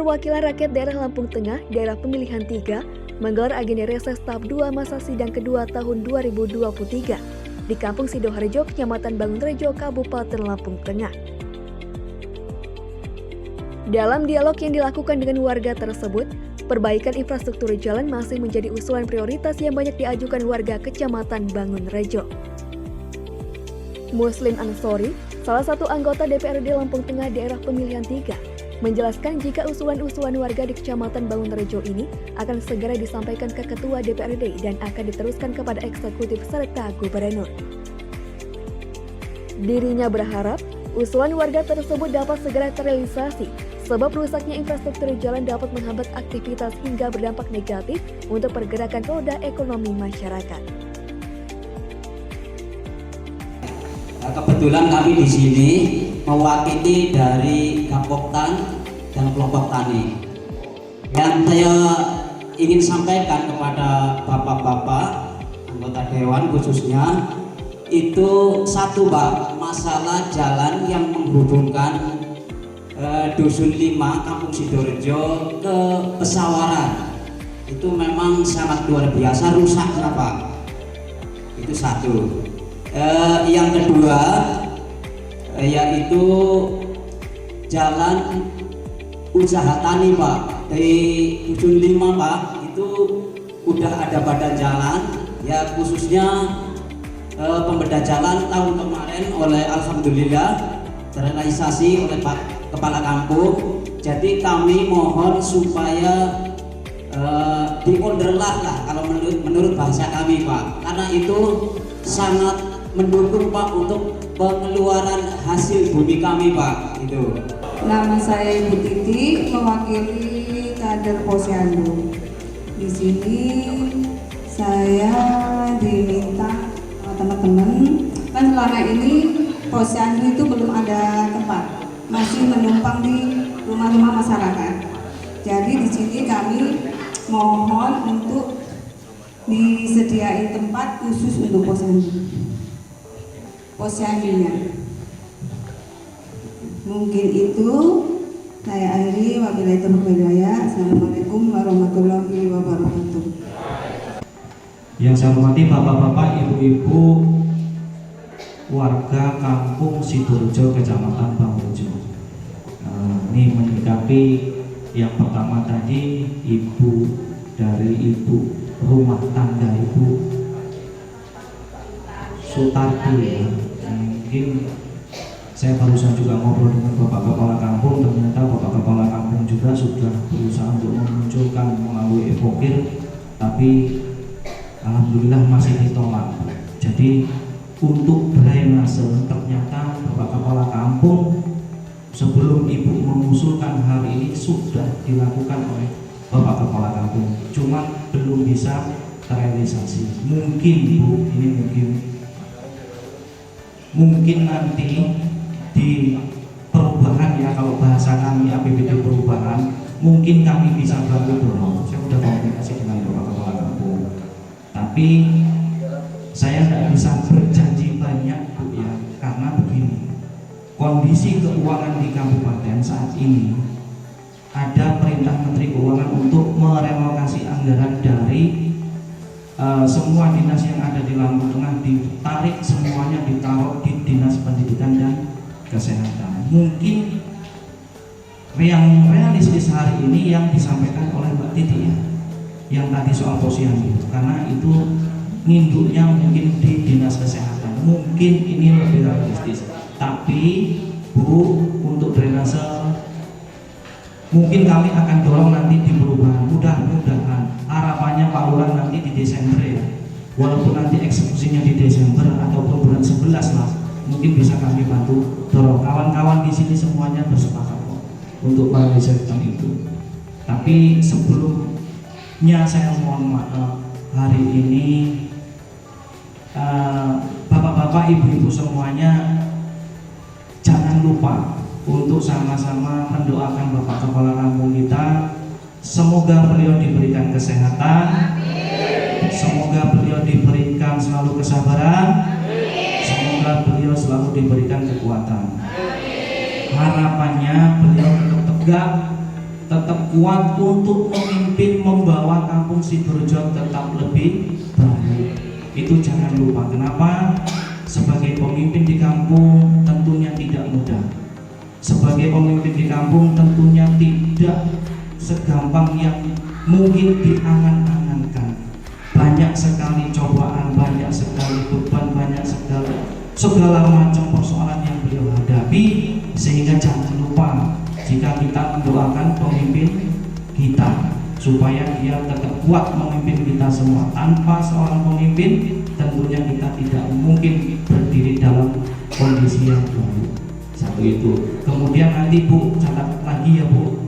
Perwakilan Rakyat Daerah Lampung Tengah, Daerah Pemilihan 3, menggelar agenda reses tahap 2 masa sidang kedua tahun 2023 di Kampung Sidoharjo, Kecamatan Bangunrejo, Kabupaten Lampung Tengah. Dalam dialog yang dilakukan dengan warga tersebut, perbaikan infrastruktur jalan masih menjadi usulan prioritas yang banyak diajukan warga Kecamatan Bangunrejo. Muslim Ansori, salah satu anggota DPRD Lampung Tengah Daerah Pemilihan 3, menjelaskan jika usulan-usulan warga di Kecamatan Bangunrejo ini akan segera disampaikan ke Ketua DPRD dan akan diteruskan kepada eksekutif serta gubernur. Dirinya berharap usulan warga tersebut dapat segera terrealisasi, sebab rusaknya infrastruktur jalan dapat menghambat aktivitas hingga berdampak negatif untuk pergerakan roda ekonomi masyarakat. Kebetulan kami di sini mewakili dari Gapoktan dan kelompok tani. Yang saya ingin sampaikan kepada bapak-bapak anggota dewan khususnya itu satu, Pak, masalah jalan yang menghubungkan Dusun 5 Kampung Sidoharjo ke Pesawaran itu memang sangat luar biasa rusaknya, Pak. Itu satu. Yang kedua yaitu jalan usaha tani, Pak, dari Dusun 5, Pak, itu udah ada badan jalan ya, khususnya pembedah jalan tahun kemarin oleh alhamdulillah terrealisasi oleh Pak Kepala Kampung. Jadi kami mohon supaya diorderlah lah kalau menurut bahasa kami, Pak, karena itu sangat mendukung, Pak, untuk pengeluaran hasil bumi kami, Pak. Itu. Nama saya Ibu Titi, mewakili kader Posyandu. Di sini saya diminta sama teman-teman, kan selama ini Posyandu itu belum ada tempat, masih menumpang di rumah-rumah masyarakat. Jadi di sini kami mohon untuk disediain tempat khusus untuk posyandunya. Mungkin itu saya akhiri. Wabillahi taufiq wal hidayah. Assalamualaikum warahmatullahi wabarakatuh. Yang saya hormati bapak-bapak, ibu-ibu warga Kampung Sidoharjo, Kecamatan Bangunrejo. Ini menyikapi yang pertama tadi, ibu rumah tangga Ibu Sutardi, ya. Mungkin saya barusan juga ngobrol dengan Bapak Kepala Kampung, ternyata Bapak Kepala Kampung juga sudah berusaha untuk memunculkan melalui Evokir, tapi alhamdulillah masih ditolak. Jadi untuk drainase ternyata Bapak Kepala Kampung sebelum Ibu mengusulkan hal ini sudah dilakukan oleh Bapak Kepala Kampung, cuma belum bisa terrealisasi. Mungkin Ibu, ini mungkin nanti di perubahan, ya, kalau bahasa kami APBD perubahan, mungkin kami bisa bantu dorong. Saya sudah komunikasi dengan Bapak Kepala Kampung, tapi saya tidak bisa berjanji banyak, Bu, ya, karena begini, kondisi keuangan di kabupaten saat ini ada perintah Menteri Keuangan untuk merelokasi anggaran dari semua dinas yang ada di Lampung Tengah, ditarik semuanya, ditaruh di Dinas Pendidikan dan Kesehatan. Mungkin yang realistis hari ini yang disampaikan oleh Mbak Titi, ya, yang tadi soal posyandu, karena itu nginduknya mungkin di Dinas Kesehatan. Mungkin ini lebih realistis. Tapi Bu, untuk drainase mungkin kami akan dorong nanti di perubahan. Mudah-mudahan harapannya Pak Lurah nanti di Desember, ya, walaupun nanti eksekusinya di Desember ataupun bulan 11 lah, mungkin bisa kami bantu dorong. Kawan-kawan di sini semuanya bersepakat kok untuk merealisasikan itu. Tapi sebelumnya saya mohon maaf, hari ini bapak-bapak, ibu-ibu semuanya jangan lupa untuk sama-sama mendoakan Bapak Kepala Kampung kita. Semoga beliau diberikan kesehatan, semoga beliau diberikan selalu kesabaran, semoga beliau selalu diberikan kekuatan. Harapannya beliau tetap tegak tetap kuat untuk memimpin membawa kampung Sidoarjo tetap lebih baik. Itu jangan lupa. Kenapa? Sebagai pemimpin di kampung tentunya tidak mudah. Sebagai pemimpin di kampung tentunya tidak segampang yang mungkin diangan-angankan. Banyak sekali cobaan, banyak sekali beban, banyak sekali segala macam persoalan yang beliau hadapi, sehingga jangan lupa jika kita mendoakan pemimpin kita supaya dia tetap kuat memimpin kita semua. Tanpa seorang pemimpin tentunya kita tidak mungkin berdiri dalam kondisi yang baik. Satu itu. Kemudian nanti Bu catat lagi ya Bu,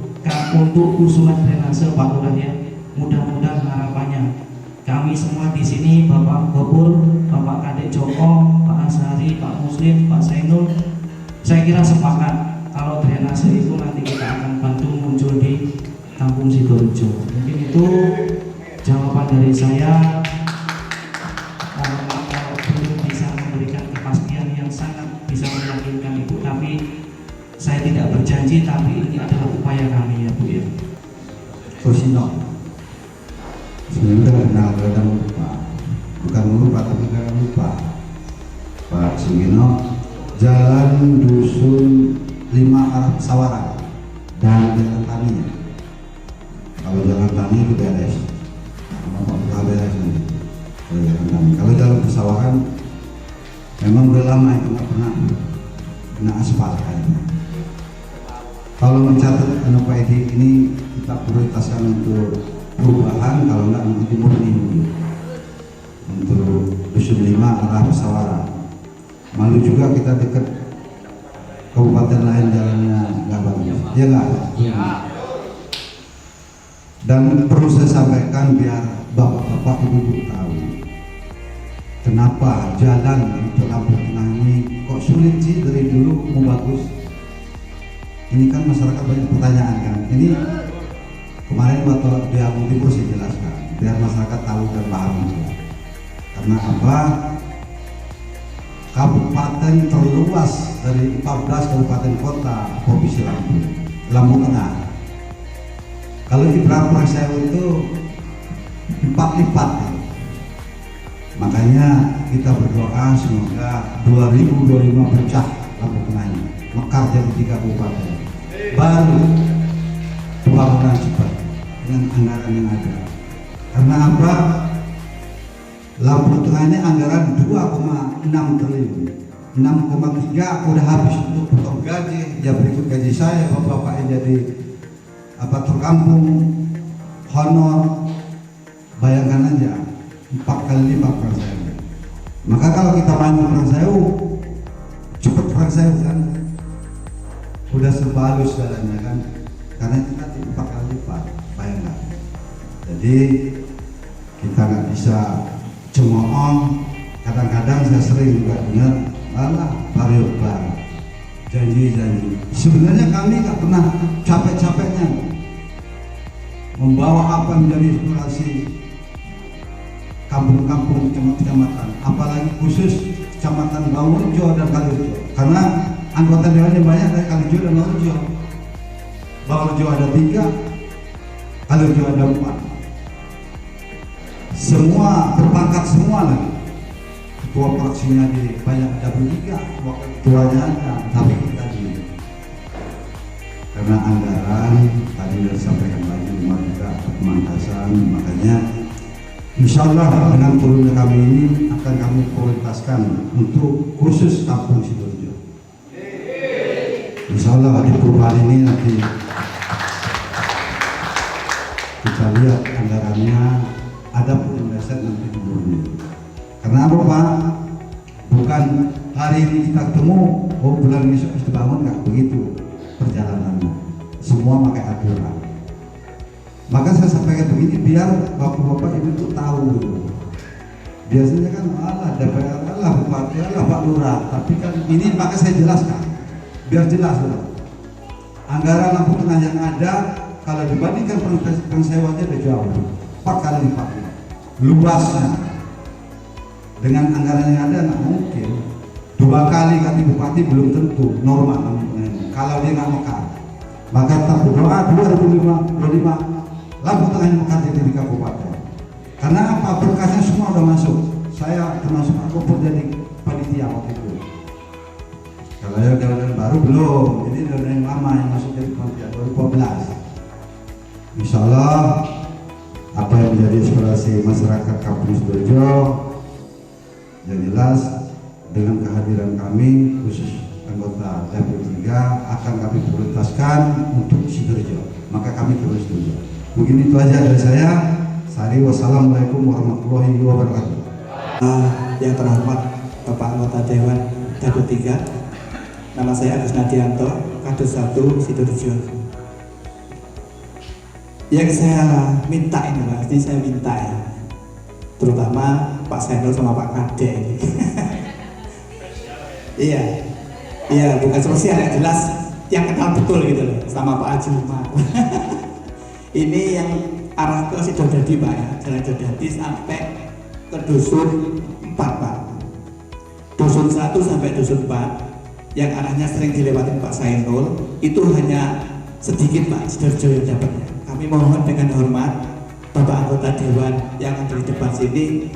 untuk usulan drainase Pak Lurah ya. Mudah-mudahan harapannya kami semua di sini, Bapak Gopur, Bapak Kadek Joko, Pak Asari, Pak Muslim, Pak Zainul, saya kira sepakat kalau drainase itu nanti kita akan bantu muncul di kampung Sidoarjo. Mungkin itu jawaban dari saya. Kalau belum bisa memberikan kepastian yang sangat bisa meyakinkan Ibu, tapi saya tidak berjanji, tapi ini adalah upaya kami ya Bu ya. Sosino sebenarnya kenal dan lupa, bukan lupa tapi jangan lupa Pak Sugino, jalan dusun 5 arah Pesawaran dan jalan tani. Kalau jalan tani itu beres, kalau beres nanti. Kalau jalan tani, kalau jalan Pesawaran memang udah lama itu nggak pernah kena aspal kayaknya. Kalau mencatat Pak Edi ini kita prioritaskan untuk perubahan, kalau nggak nanti dimurni dulu untuk dusun 5 arah Pesawaran. Malu juga kita dekat kabupaten lain jalannya nggak bagus, ya nggak? Dan perlu saya sampaikan biar bapak-bapak ibu-ibu tahu kenapa jalan untuk Lampung Tengah ini kok sulit sih dari dulu mau bagus. Ini kan masyarakat banyak pertanyaan kan. Ini kemarin waktu di Lampung Timur saya jelaskan biar masyarakat tahu dan paham juga. Karena apa? Kabupaten terluas dari 14 kabupaten kota Provinsi Lampung Tengah. Kalau di Prasewa itu 4 lipat ya. Makanya kita berdoa semoga 2025 pecah Lampung Tengah ini, mekar jadi 3 kabupaten baru pembangunan cepat dengan anggaran yang ada. Karena apa? Lampung Tengah ini anggaran 2,6 triliun, 6,3 udah habis untuk potong gaji, ya berikut gaji saya, bapak-bapak yang jadi aparatur kampung, honor, bayangkan aja 4 kali lipat Prasewa. Maka kalau kita maju Prasewa, cepet Prasewa kan, udah serba halus jalannya kan, karena kita 4 kali lipat, bayangkan. Jadi kita nggak bisa cemooh. Kadang-kadang saya sering juga dengar malah bariobar janji-janji. Sebenarnya kami nggak pernah capek-capeknya membawa apa menjadi inspirasi kampung-kampung kecamatan, apalagi khusus kecamatan Baurejo dan Kalirejo, karena anggota dewannya banyak dari Kalirejo dan Baurejo. Baurejo ada 3, Kalirejo ada 4. Semua berpangkat semua lagi. Ketua fraksinya di banyak ada 3, wakil ketuanya ada, tapi kita di karena anggaran tadi sudah disampaikan lagi rumah juga pemangkasan, makanya insya Allah dengan turunnya kami ini akan kami prioritaskan untuk khusus kampung Sidoarjo. Insya Allah di perubahan ini nanti kita lihat anggarannya ada penjelasan nanti dulu. Karena apa Pak? Bukan hari ini kita ketemu, oh bulan besok harus dibangun, nggak begitu perjalanannya. Semua pakai aturan. Maka saya sampaikan begini biar bapak-bapak itu tahu gitu. Biasanya kan Allah DPR, Allah Bupati, Allah Pak Lurah, tapi kan ini maka saya jelaskan biar jelas loh. Anggaran Lampung Tengah yang ada kalau dibandingkan Prasewa udah jauh 4 kali lipat luasnya. Dengan anggaran yang ada nggak mungkin 2 kali ganti bupati belum tentu normal Lampung Tengah ini kalau dia nggak mekar. Maka tak berdoa 2025 Lampung Tengah ini akan jadi kabupaten. Karena apa? Berkasnya semua udah masuk. Saya termasuk Pak Kopur jadi panitia waktu itu. Kalau ya daun baru belum, ini daun yang lama yang masuk jadi panitia 2014. Insya Allah apa yang menjadi aspirasi masyarakat Kampung Sidoarjo yang jelas dengan kehadiran kami khusus anggota DPR 3 akan kami prioritaskan untuk Sidoarjo, maka kami terus Sidoarjo. Mungkin itu aja dari saya. Wassalamualaikum warahmatullahi wabarakatuh. Yang terhormat Bapak Anggota Dewan DPR 3, nama saya Agus Nadianto, Kadus 1 Sidoarjo. Yang saya minta ini Mas, ini saya minta ya, terutama Pak Senul sama Pak Kade ini. Iya, bukan spesial yang jelas, yang kenal betul gitu loh, sama Pak Haji Umar. Ini yang arah ke Sidodadi Pak ya, Jalan Sidodadi sampai ke Dusun 4 Pak. Dusun 1 sampai Dusun 4 yang arahnya sering dilewatin Pak Sainul, itu hanya sedikit Pak Sidoarjo yang dapatnya. Kami mohon dengan hormat Bapak anggota Dewan yang ada di depan sini,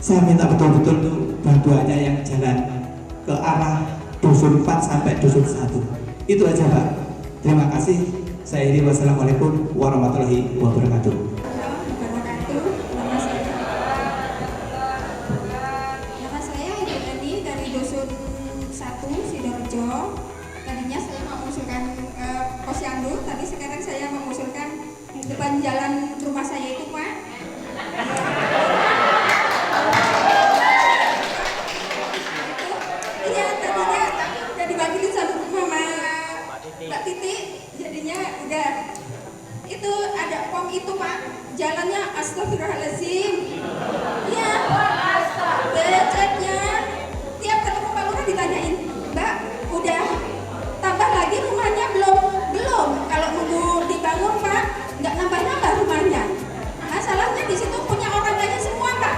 saya minta betul-betul tuh bantuannya yang jalan ke arah Dusun 4 sampai Dusun 1. Itu aja Pak. Terima kasih. Saya ini wassalamualaikum warahmatullahi wabarakatuh. Nama saya Yudani dari Dusun 1 Sidoarjo. Tadinya saya mengusulkan Posyandu, tapi sekarang saya mengusulkan depan jalan rumah saya itu Pak. Iya, tadinya udah diwakili sama Mama Mbak Titi, jadinya udah itu ada pom itu Pak, jalannya astagfirullahaladzim. Iya, beceknya tiap ketemu Pak Lurah ditanyain, Mbak udah tambah lagi rumahnya belum? Kalau nunggu dibangun Pak, nggak nambah rumahnya. Masalahnya di situ punya orang kaya semua Pak.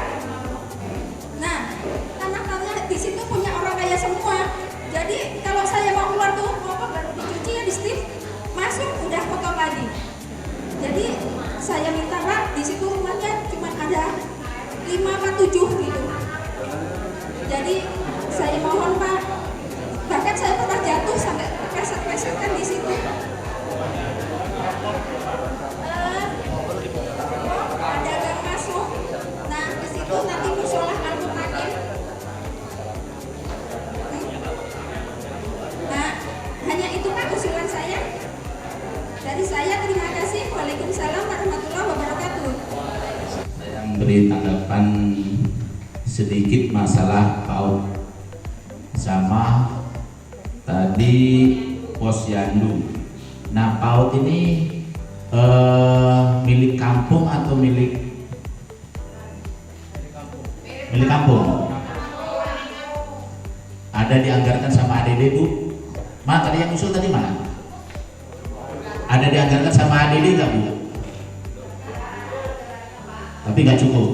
Nah, tanah-tanahnya di situ punya orang kaya semua. Jadi kalau saya mau keluar tuh motor baru dicuci ya di setir, masuk udah kotor lagi. Jadi saya minta Pak, di situ rumahnya cuma ada 5 atau 7 gitu. Jadi saya mohon Pak, bahkan saya pernah jatuh sampai keset-keset kan di situ. Ada gang masuk. Nah di situ nanti musola Al-Mutakin. Nah hanya itu Pak usulan saya. Dari saya terima kasih. Waalaikumsalam warahmatullahi wabarakatuh. Saya memberi tanggapan sedikit masalah PAUD sama tadi Posyandu. Nah PAUD ini milik kampung atau milik kampung? Ada dianggarkan sama ADD Bu? Tadi yang usul tadi mana? Ada dianggarkan sama ADD nggak Bu? Tapi nggak cukup.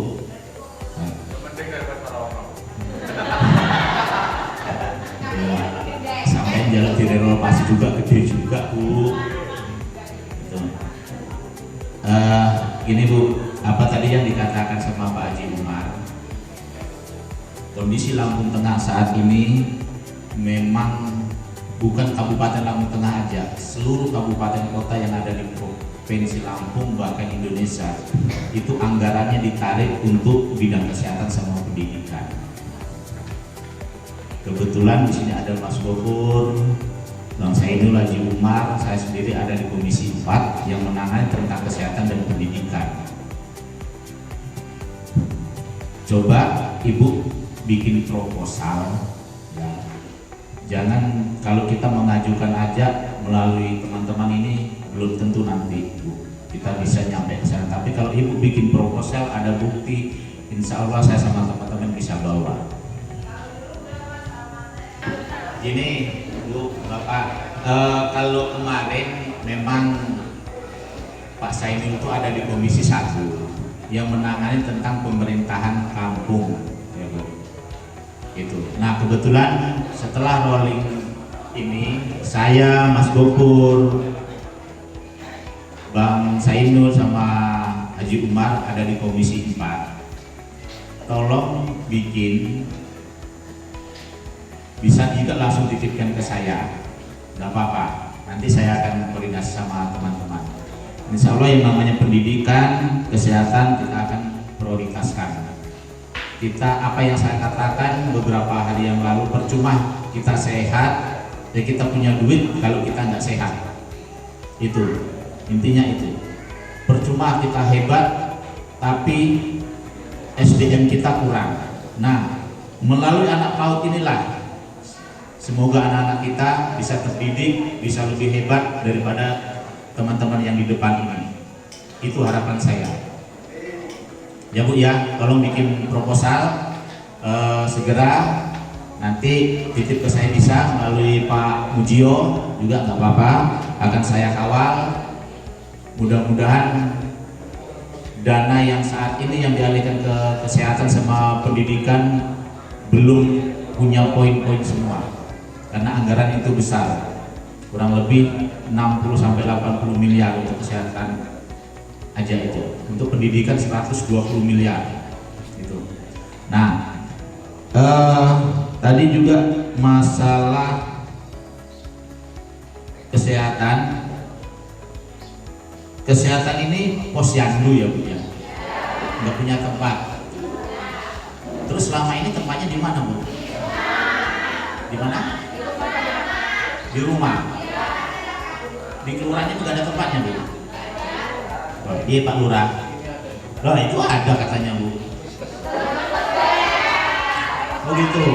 Sampai jalan direnovasi juga gede juga Bu. Gini Bu, apa tadi yang dikatakan sama Pak Haji Umar? Kondisi Lampung Tengah saat ini memang bukan Kabupaten Lampung Tengah aja, seluruh kabupaten kota yang ada di Provinsi Lampung bahkan Indonesia itu anggarannya ditarik untuk bidang kesehatan sama pendidikan. Kebetulan di sini ada Mas Gopur, Bang Sainul, Haji Umar, saya sendiri ada di Komisi 4 yang menangani tentang kesehatan dan pendidikan. Coba Ibu bikin proposal ya. Jangan kalau kita mengajukan aja melalui teman-teman ini belum tentu nanti Bu, kita bisa nyampe ke sana. Tapi kalau Ibu bikin proposal ada bukti, insya Allah saya sama teman-teman bisa bawa. Gini Bu, Bapak, kalau kemarin memang Pak Sainul itu ada di Komisi 1 yang menangani tentang pemerintahan kampung, ya Bu. Itu. Nah kebetulan setelah rolling ini saya, Mas Gopur, Sainul sama Haji Umar ada di Komisi 4. Tolong bikin, bisa juga langsung titipkan ke saya, nggak apa-apa. Nanti saya akan koordinasi sama teman-teman. Insya Allah yang namanya pendidikan, kesehatan kita akan prioritaskan. Kita, apa yang saya katakan beberapa hari yang lalu, percuma kita sehat, ya kita punya duit kalau kita nggak sehat. Itu intinya itu. Percuma kita hebat, tapi SDM kita kurang. Nah, melalui anak PAUD inilah semoga anak-anak kita bisa terdidik, bisa lebih hebat daripada teman-teman yang di depan ini. Itu harapan saya. Ya Bu ya, tolong bikin proposal segera. Nanti titip ke saya bisa melalui Pak Mujio juga nggak apa-apa. Akan saya kawal. Mudah-mudahan dana yang saat ini yang dialihkan ke kesehatan sama pendidikan belum punya poin-poin semua. Karena anggaran itu besar, kurang lebih 60-80 miliar untuk kesehatan aja itu. Untuk pendidikan 120 miliar gitu. Nah, tadi juga masalah kesehatan. Kesehatan ini posyandu ya Bu ya, nggak punya tempat. Terus selama ini tempatnya di mana Bu? Di mana? Di rumah. Di kelurahannya juga ada tempatnya Bu. Oh, iya Pak Lurah. Loh itu ada katanya Bu. Oh gitu.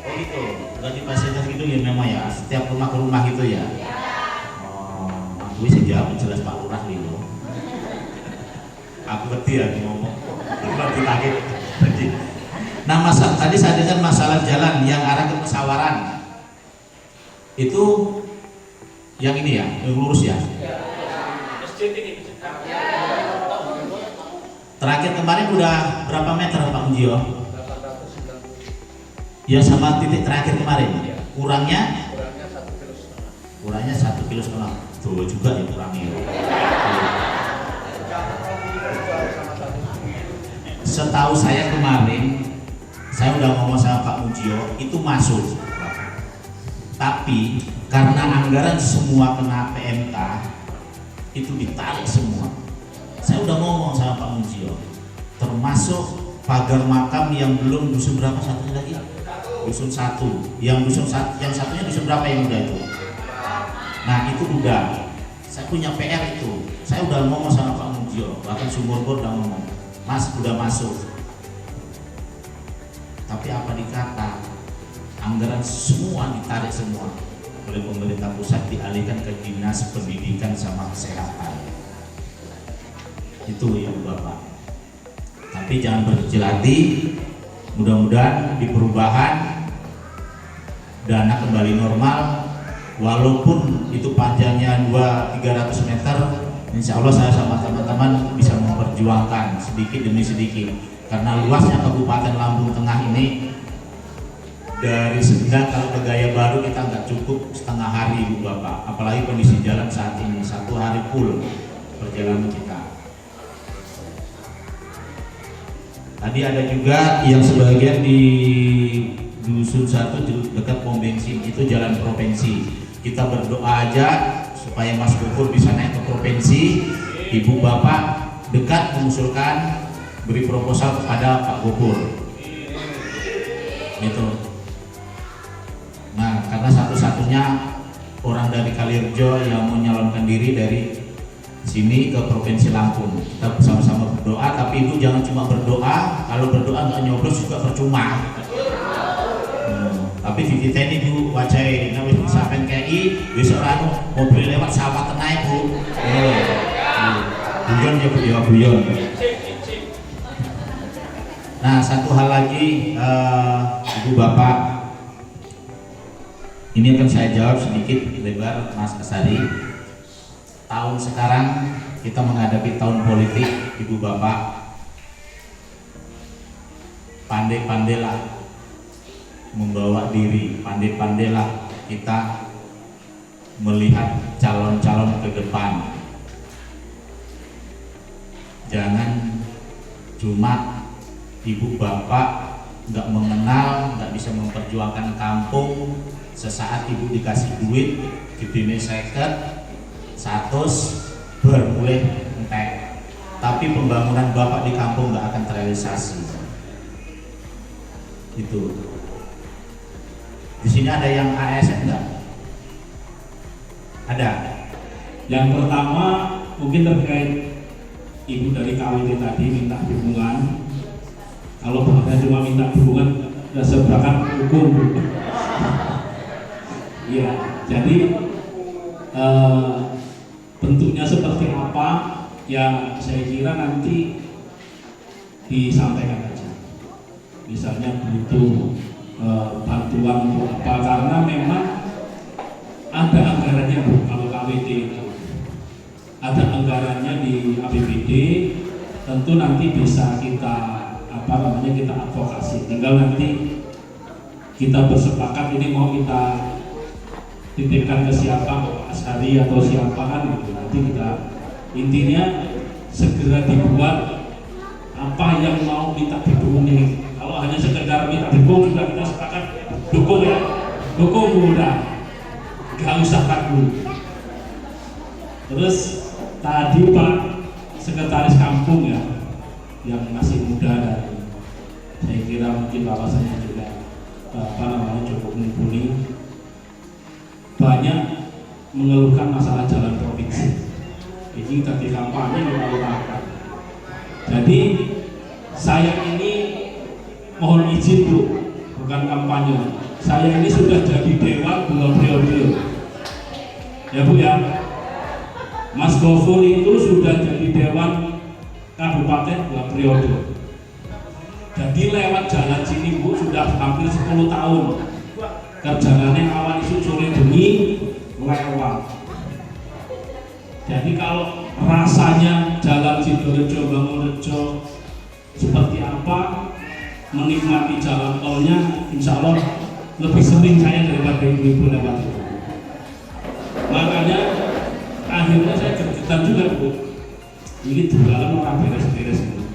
Oh gitu. Berarti fasilitas gitu ya memang ya. Setiap rumah ke rumah gitu ya. Oh, aku bisa jawab jelas Pak Lurah gitu. Aku ngerti ya ngomong. Berarti kaget. Nah, tadi saya dengar masalah jalan yang arah ke Pesawaran. Itu yang ini ya, yang lurus ya. Terakhir kemarin udah berapa meter Pak Mujio? Ya sama titik terakhir kemarin. Kurangnya? Kurangnya 1,5 kilo. Tuh juga ya kurangnya. Setahu saya kemarin, saya udah ngomong sama Pak Mujio, itu masuk. Tapi karena anggaran semua kena PMK, itu ditarik semua. Saya udah ngomong sama Pak Mujio, termasuk pagar makam yang belum dusun berapa satunya lagi? Dusun 1. Yang satunya dusun berapa yang udah itu? Nah itu udah. Saya punya PR itu. Saya udah ngomong sama Pak Mujio, bahkan Sumur-Bor udah ngomong, Mas udah masuk. Tapi apa dikata? Anggaran semua ditarik semua oleh pemerintah pusat, dialihkan ke Dinas Pendidikan sama Kesehatan. Itu Ibu Bapak. Tapi jangan berkecil hati. Mudah-mudahan di perubahan dana kembali normal. Walaupun itu panjangnya 200-300 meter, insya Allah saya sama teman-teman bisa memperjuangkan sedikit demi sedikit. Karena luasnya Kabupaten Lampung Tengah ini, dari Senda kalau ke Gaya Baru kita nggak cukup setengah hari Bu Bapak. Apalagi kondisi jalan saat ini 1 hari full perjalanan kita. Tadi ada juga yang sebagian di Dusun 1 dekat pom bensin, itu jalan provinsi. Kita berdoa aja supaya Mas Gofur bisa naik ke provinsi. Ibu Bapak dekat mengusulkan beri proposal kepada Pak Gofur. Gitu. Nah, karena satu-satunya orang dari Kalirjo yang menyalonkan diri dari sini ke Provinsi Lampung. Kita bersama-sama berdoa, tapi Ibu jangan cuma berdoa. Kalau berdoa nggak nyoblos juga percuma. Tapi di kita ini Bu wajai, nabi sampai KI besok ranu mobil lewat sawah tenai Bu. Buyon ya Bu ya buyon. Nah, satu hal lagi Ibu Bapak. Ini akan saya jawab sedikit lebar Mas Asari. Tahun sekarang kita menghadapi tahun politik, Ibu Bapak. Pandai-pandailah membawa diri, pandai-pandailah kita melihat calon-calon ke depan. Jangan cuma ibu bapak nggak mengenal, nggak bisa memperjuangkan kampung, sesaat ibu dikasih duit gedene 50 100 boleh entek, tapi pembangunan bapak di kampung nggak akan terrealisasi. Itu di sini ada yang ASN nggak? Ada. Yang pertama mungkin terkait ibu dari KWT tadi minta dukungan. Kalau bapak cuma minta dukungan, sudah seberapa hukum. Iya, jadi bentuknya seperti apa ya saya kira nanti disampaikan aja. Misalnya butuh bantuan untuk apa, karena memang ada anggarannya Bu, kalau KWT itu ada anggarannya di APBD, tentu nanti bisa kita kita advokasi. Tinggal nanti kita bersepakat ini mau kita titipkan ke siapa, Pak Asari atau siapa kan gitu. Nanti kita intinya segera dibuat apa yang mau minta didukung. Kalau hanya sekedar minta dukung sudah kita sepakat dukung ya, dukung udah, nggak usah takut. Terus tadi Pak Sekretaris Kampung ya, yang masih muda dan saya kira mungkin wawasannya juga cukup mumpuni, banyak mengeluhkan masalah jalan provinsi. Ini tadi kampanye kita utarakan. Jadi saya ini mohon izin Bu, bukan kampanye. Saya ini sudah jadi dewan 2 periode. Ya Bu ya. Mas Gofur itu sudah jadi dewan kabupaten 2 periode. Jadi lewat jalan sini Bu sudah hampir 10 tahun. Kerjaannya awan isu sore bengi lewat. Jadi kalau rasanya jalan Sidorejo Bangunrejo seperti apa, menikmati jalan tolnya, insya Allah lebih sering saya daripada ibu-ibu lewat itu. Makanya akhirnya saya gergetan juga Bu. Ini jualan orang beres-beres Bu.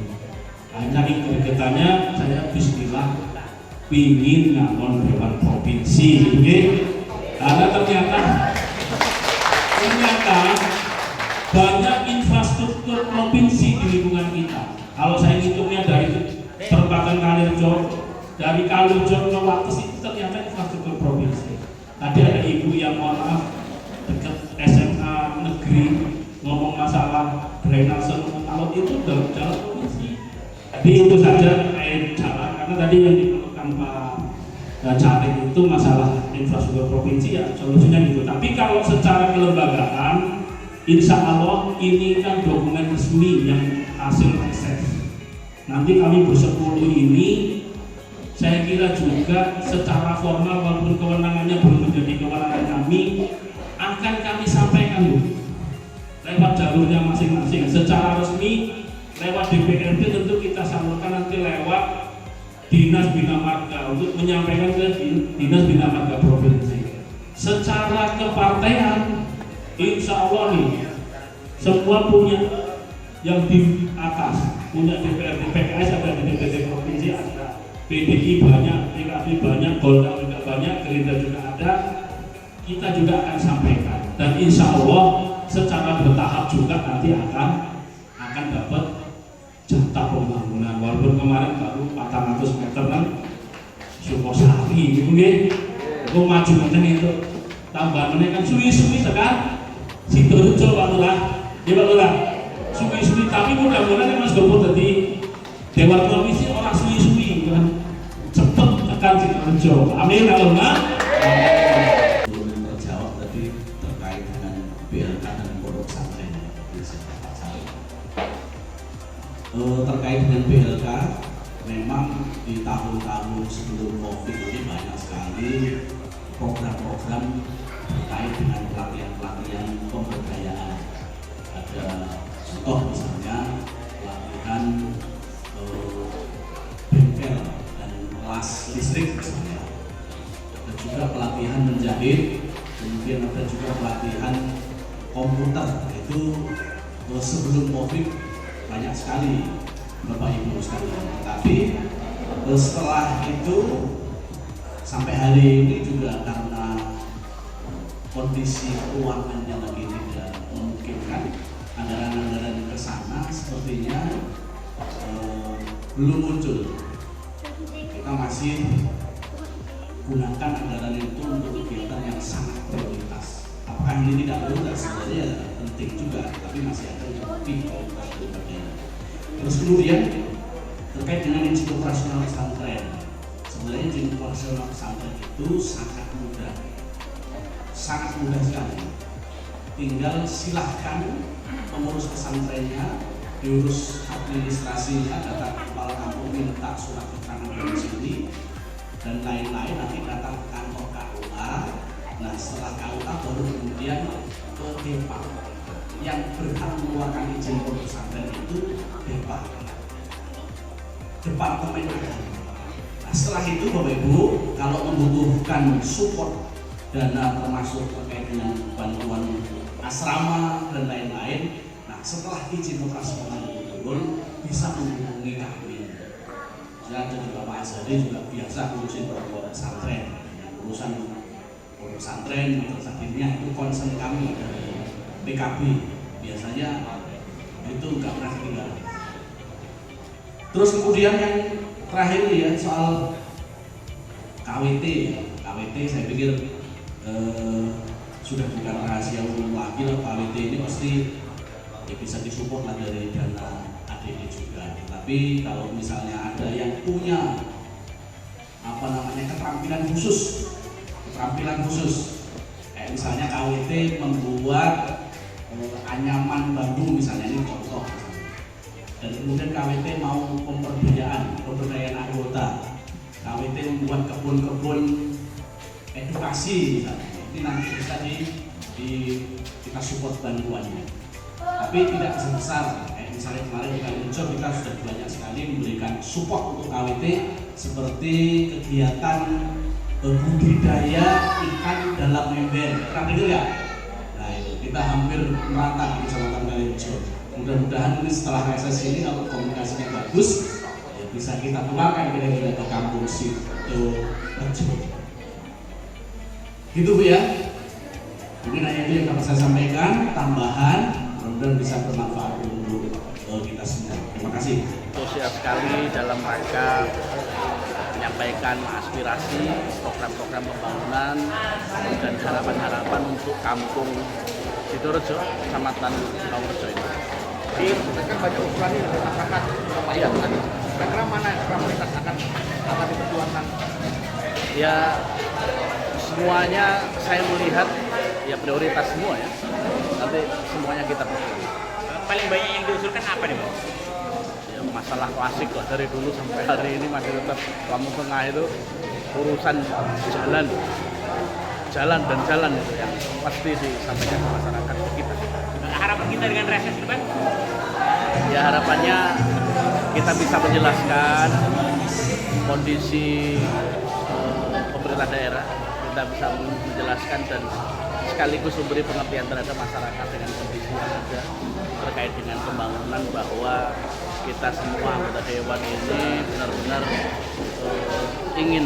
Hanya gregetannya saya bismillah pingin ngangon dewan provinsi, karena ternyata banyak infrastruktur provinsi di lingkungan kita. Kalau saya hitungnya dari Perempatan Kalirjo, dari Kalirjo ke Wates itu ternyata infrastruktur provinsi. Tadi ada ibu yang mohon maaf dekat SMA negeri ngomong masalah drainase, kalau itu dalam jalan provinsi. Jadi itu saja terkait jalan, karena tadi yang dikeluhkan Pak Carik itu masalah infrastruktur provinsi ya solusinya gitu. Tapi kalau secara kelembagaan, insya Allah ini kan dokumen resmi yang hasil reses. Nanti kami bersepuluh ini, saya kira juga secara formal walaupun kewenangannya belum menjadi kewenangan kami, akan kami sampaikan Bu, lewat jalurnya masing-masing. Secara resmi lewat DPRD tentu kita salurkan nanti lewat Dinas Bina Marga untuk menyampaikan ke Dinas Bina Marga Provinsi. Secara kepartean, insya Allah nih semua punya yang di atas, punya DPRD PKS ada di DPRD Provinsi ada, PDI banyak, PKB banyak, Golkar juga banyak, Gerindra juga ada. Kita juga akan sampaikan dan insya Allah secara bertahap juga nanti akan dapat jatah pembangunan. Walaupun kemarin baru 400 meter kan Sukosari gitu nggih. Kok maju meneh itu tambah meneh kan suwi-suwi tekan Sidorejo Pak Lurah. Ya Pak Lurah. Suwi-suwi tapi mudah-mudahan Mas Gopur dadi dewan provinsi orang suwi-suwi kan. Cepet tekan Sidorejo. Amin Allahumma. Terjawab tadi terkait dengan BLK dan pondok pesantren. Terkait dengan BLK, memang di tahun-tahun sebelum COVID ini banyak sekali program-program terkait dengan pelatihan-pelatihan pemberdayaan. Ada contoh misalnya pelatihan bengkel dan kelas listrik misalnya, dan juga pelatihan menjahit kemudian ada juga pelatihan komputer, itu sebelum COVID banyak sekali Bapak Ibu sekalian. Tapi setelah itu sampai hari ini juga karena kondisi keuangan yang lagi tidak memungkinkan, anggaran-anggaran ke sana sepertinya belum muncul. Kita masih gunakan anggaran itu untuk kegiatan yang sangat prioritas. Apakah ini tidak prioritas? Sebenarnya penting juga, tapi masih ada yang lebih prioritas daripada. Terus kemudian terkait dengan izin operasional pesantren, sebenarnya izin operasional pesantren itu sangat mudah sekali. Tinggal silahkan pengurus pesantrennya diurus administrasinya, data kepala kampung, minta surat keterangan domisili dan lain-lain, nanti datang ke kantor KUA. Nah, setelah KUA baru kemudian ke DEPA. Yang berhak mengeluarkan izin pesantren itu DEPA, Departemen Agama. Nah, setelah itu Bapak Ibu, kalau membutuhkan support dana termasuk terkait dengan bantuan asrama dan lain-lain, nah setelah izin operasional itu turun, bisa menghubungi kami. Ya, jadi Bapak Azhari juga biasa ngurusin program pesantren, urusan pesantren, madrasah diniyah itu concern kami dari PKB. Biasanya itu nggak pernah ketinggalan. Terus kemudian yang terakhir ya soal KWT. KWT saya pikir sudah bukan rahasia umum lagi lah. KWT ini pasti ya bisa disupport lah dari dana ADD juga. Tapi kalau misalnya ada yang punya keterampilan khusus, kayak misalnya KWT membuat anyaman bambu misalnya, ini contoh misalnya. Dan kemudian KWT mau pemberdayaan anggota, KWT membuat kebun-kebun edukasi misalnya, ini nanti bisa kita support bantuannya, tapi tidak sebesar kayak misalnya kemarin di Kalirejo kita sudah banyak sekali memberikan support untuk KWT seperti kegiatan budidaya ikan dalam ember. Pernah dengar ya? Nah itu kita hampir merata di Kecamatan Kalirejo. Mudah-mudahan ini setelah reses ini kalau komunikasinya bagus ya bisa kita keluarkan kira-kira ke kampung Sidorejo. Gitu Bu ya. Mungkin hanya itu yang dapat saya sampaikan, tambahan, mudah-mudahan bisa bermanfaat untuk kita semua. Terima kasih. Sosial sekali dalam rangka menyampaikan aspirasi program-program pembangunan dan harapan-harapan untuk kampung Sidorejo, Kecamatan Kaurjo ini. Kan banyak ukuran ini dari masyarakat. Iya. Kira-kira mana yang prioritas akan diperjuangkan? Ya, semuanya saya melihat ya prioritas semua ya. Nanti semuanya kita perjuangkan. Paling banyak yang diusulkan apa nih Pak? Ya, masalah klasik lah dari dulu sampai hari ini masih tetap Lampung Tengah itu urusan jalan itu yang pasti disampaikan ke masyarakat kita. Harapan kita dengan reses itu Pak? Ya harapannya kita bisa menjelaskan kondisi pemerintah daerah, kita bisa menjelaskan dan sekaligus memberi pengertian terhadap masyarakat dengan kondisi yang ada terkait dengan pembangunan, bahwa kita semua anggota dewan ini benar-benar ingin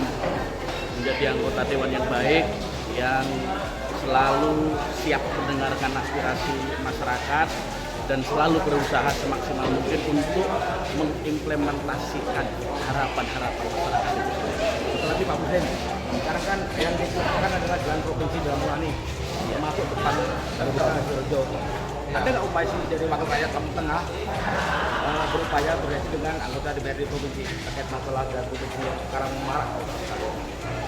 menjadi anggota dewan yang baik, yang selalu siap mendengarkan aspirasi masyarakat dan selalu berusaha semaksimal mungkin untuk mengimplementasikan harapan-harapan masyarakat itu. Betul lagi Pak Presiden, sekarang kan yang dilakukan adalah jalan provinsi dalam Mulani, termasuk depan dari Sidorejo. Ada nggak upaya dari wakil rakyat Lampung Tengah berupaya berkoordinasi dengan anggota DPRD provinsi terkait masalah jalan provinsi yang sekarang marak?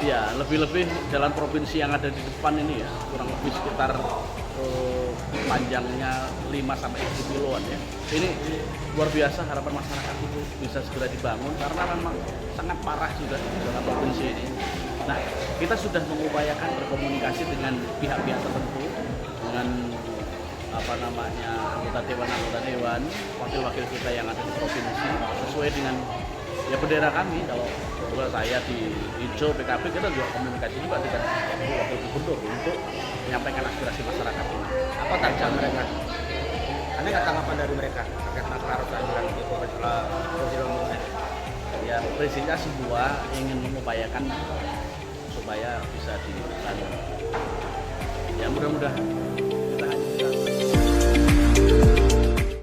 Ya, lebih-lebih jalan provinsi yang ada di depan ini ya, kurang lebih sekitar panjangnya 5-7 kiloan ya. Ini luar biasa, harapan masyarakat itu bisa segera dibangun karena memang sangat parah sudah jalan provinsi ini. Nah, kita sudah mengupayakan berkomunikasi dengan pihak-pihak tertentu, dengan anggota dewan, wakil-wakil kita yang ada di provinsi, sesuai dengan ya bendera kami. Kalau saya di hijau PKB, kita juga komunikasi juga dengan wakil gubernur untuk menyampaikan aspirasi masyarakat ini. Apa target mereka? Ada nggak tanggapan dari mereka terkait masalah roda jalan di Provinsi Lampung? Ya prinsipnya semua ingin mengupayakan supaya bisa dilakukan. Ya mudah-mudahan